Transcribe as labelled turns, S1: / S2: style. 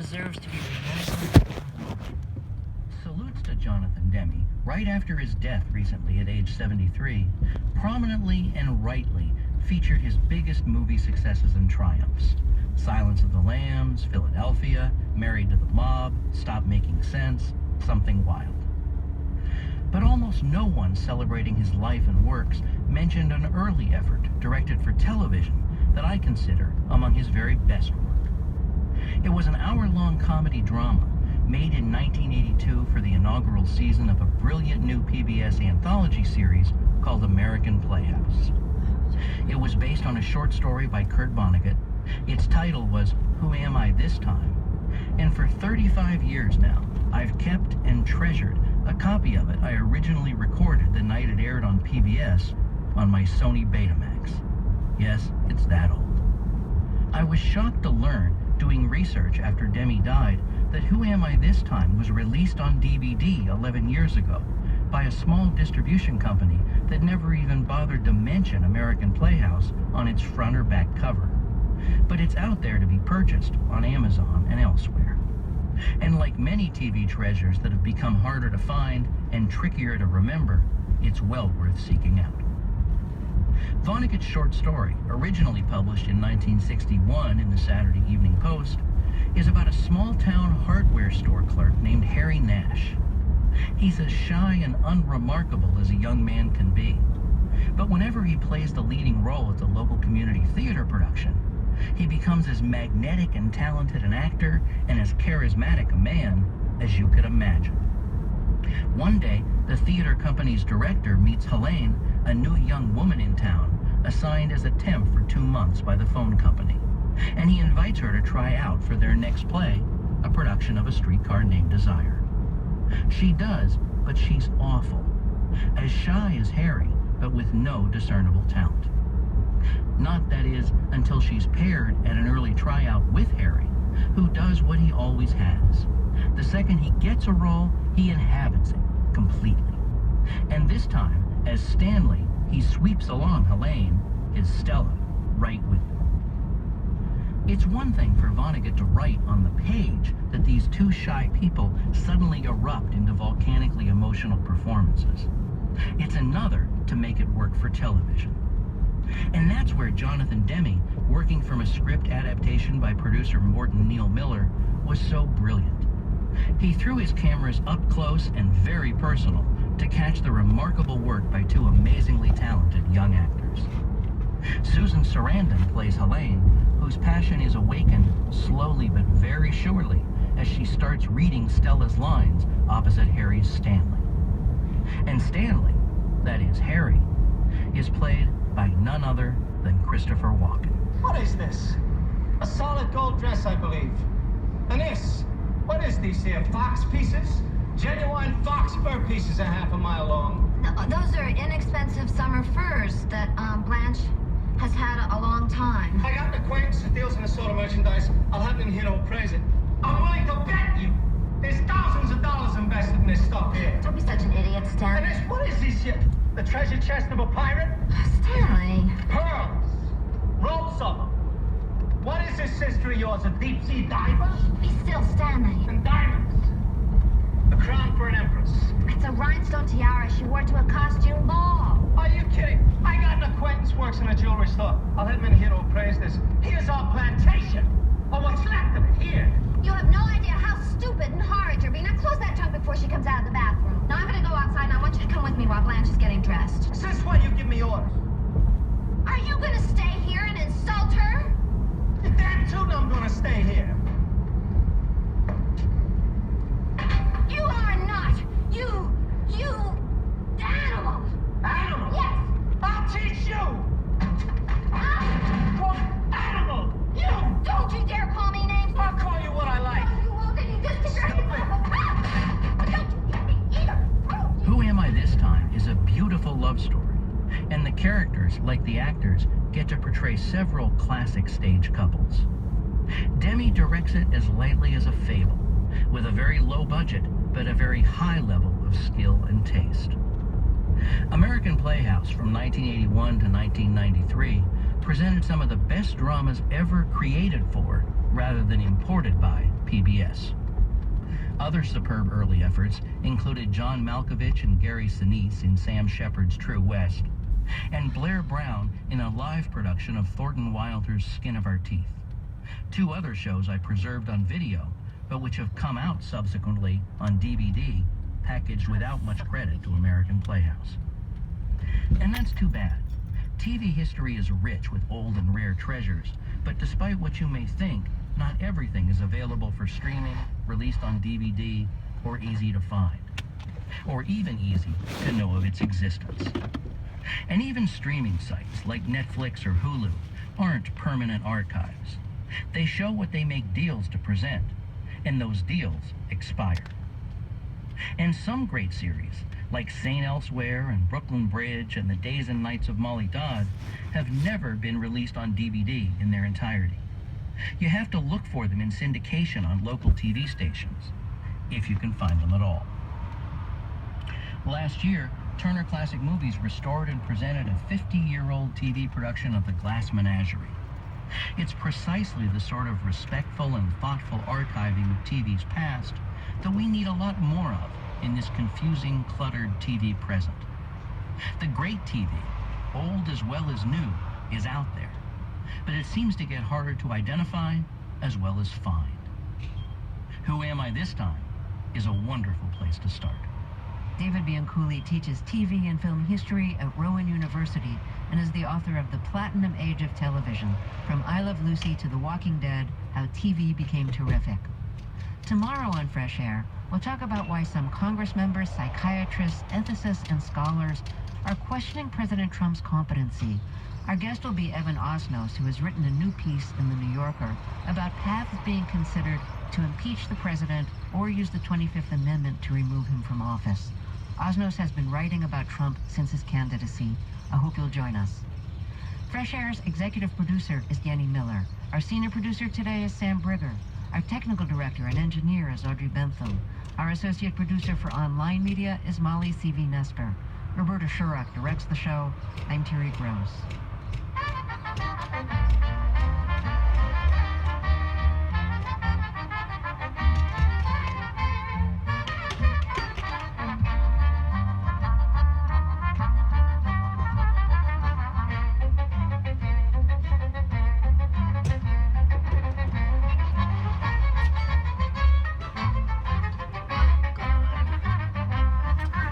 S1: deserves to be remembered.
S2: Salutes to Jonathan Demme, right after his death recently at age 73, prominently and rightly featured his biggest movie successes and triumphs. Silence of the Lambs, Philadelphia, Married to the Mob, Stop Making Sense, Something Wild. But almost no one celebrating his life and works mentioned an early effort directed for television that I consider among his very best work. It was an hour-long comedy drama made in 1982 for the inaugural season of a brilliant new PBS anthology series called American Playhouse. It was based on a short story by Kurt Vonnegut. Its title was Who Am I This Time? And for 35 years now, I've kept and treasured a copy of it I originally recorded the night it aired on PBS on my Sony Betamax. Yes, it's that old. I was shocked to learn, doing research after Demme died, that Who Am I This Time was released on DVD 11 years ago by a small distribution company that never even bothered to mention American Playhouse on its front or back cover. But it's out there to be purchased on Amazon and elsewhere. And like many TV treasures that have become harder to find and trickier to remember, it's well worth seeking out. Vonnegut's short story, originally published in 1961 in the Saturday Evening Post, is about a small-town hardware store clerk named Harry Nash. He's as shy and unremarkable as a young man can be. But whenever he plays the leading role at the local community theater production, he becomes as magnetic and talented an actor and as charismatic a man as you could imagine. One day, the theater company's director meets Helene, a new young woman in town, assigned as a temp for 2 months by the phone company, and he invites her to try out for their next play, a production of A Streetcar Named Desire. She does, but she's awful, as shy as Harry, but with no discernible talent. Not, that is, until she's paired at an early tryout with Harry, who does what he always has. The second he gets a role, he inhabits it completely. And this time, as Stanley, he sweeps along Helene, his Stella, right with him. It's one thing for Vonnegut to write on the page that these two shy people suddenly erupt into volcanically emotional performances. It's another to make it work for television. And that's where Jonathan Demme, working from a script adaptation by producer Morton Neal Miller, was so brilliant. He threw his cameras up close and very personal to catch the remarkable work by two amazingly talented young actors. Susan Sarandon plays Helene, whose passion is awakened slowly but very surely as she starts reading Stella's lines opposite Harry's Stanley. And Stanley, that is Harry, is played by none other than Christopher Walken.
S3: What is this? A solid gold dress, I believe. And this? What is these here, fox pieces? Genuine fox fur pieces a half a mile long.
S4: No, those are inexpensive summer furs that Blanche has had a long time.
S3: I got an acquaintance that deals in this sort of merchandise. I'll have him here to appraise it. I'm willing to bet you there's thousands of dollars invested in this stuff here.
S4: Don't be such an idiot, Stan.
S3: And this, what is this here? The treasure chest of a pirate?
S4: Stanley.
S3: Pearls. Ropes of them. What is this sister of yours, a deep-sea diver?
S4: Be still, Stanley.
S3: And diamonds. The crown for an empress.
S4: It's a rhinestone tiara she wore to a costume ball.
S3: Are you kidding? I got an acquaintance works in a jewelry store. I'll have him in here to appraise this. Here's our plantation. Or what's left of it here.
S4: You have no idea how stupid and horrid you're being. Now close that trunk before she comes out of the bathroom. Now I'm gonna go outside and I want you to come with me while Blanche is getting dressed.
S3: Since when you give me orders?
S4: Are you gonna stay here and insult her?
S3: You're damn tootin' I'm gonna stay here.
S4: You are not. You animal.
S3: Animal?
S4: Yes.
S3: I'll teach you. What animal?
S4: You! Don't you dare call me names.
S3: I'll call you what I like.
S4: No, you won't. Then you just distract yourself. Don't you get me either.
S2: Who Am I This Time is a beautiful love story, and the characters, like the actors, get to portray several classic stage couples. Demme directs it as lightly as a fable, with a very low budget, but a very high level of skill and taste. American Playhouse from 1981 to 1993 presented some of the best dramas ever created for, rather than imported by, PBS. Other superb early efforts included John Malkovich and Gary Sinise in Sam Shepard's True West, and Blair Brown in a live production of Thornton Wilder's Skin of Our Teeth. Two other shows I preserved on video, but which have come out subsequently on DVD, packaged without much credit to American Playhouse. And that's too bad. TV history is rich with old and rare treasures, but despite what you may think, not everything is available for streaming, released on DVD, or easy to find, or even easy to know of its existence. And even streaming sites like Netflix or Hulu aren't permanent archives. They show what they make deals to present, and those deals expire. And some great series, like St. Elsewhere and Brooklyn Bridge and The Days and Nights of Molly Dodd, have never been released on DVD in their entirety. You have to look for them in syndication on local TV stations, if you can find them at all. Last year, Turner Classic Movies restored and presented a 50-year-old TV production of The Glass Menagerie. It's precisely the sort of respectful and thoughtful archiving of TV's past that we need a lot more of in this confusing, cluttered TV present. The great TV, old as well as new, is out there, but it seems to get harder to identify as well as find. Who Am I This Time is a wonderful place to start.
S1: David Bianculli teaches TV and film history at Rowan University and is the author of The Platinum Age of Television, From I Love Lucy to The Walking Dead, How TV Became Terrific. Tomorrow on Fresh Air, we'll talk about why some Congress members, psychiatrists, ethicists, and scholars are questioning President Trump's competency. Our guest will be Evan Osnos, who has written a new piece in The New Yorker about paths being considered to impeach the president or use the 25th Amendment to remove him from office. Osnos has been writing about Trump since his candidacy. I hope you'll join us. Fresh Air's executive producer is Danny Miller. Our senior producer today is Sam Brigger. Our technical director and engineer is Audrey Bentham. Our associate producer for online media is Molly C.V. Nesper. Roberta Shurock directs the show. I'm Terry Gross.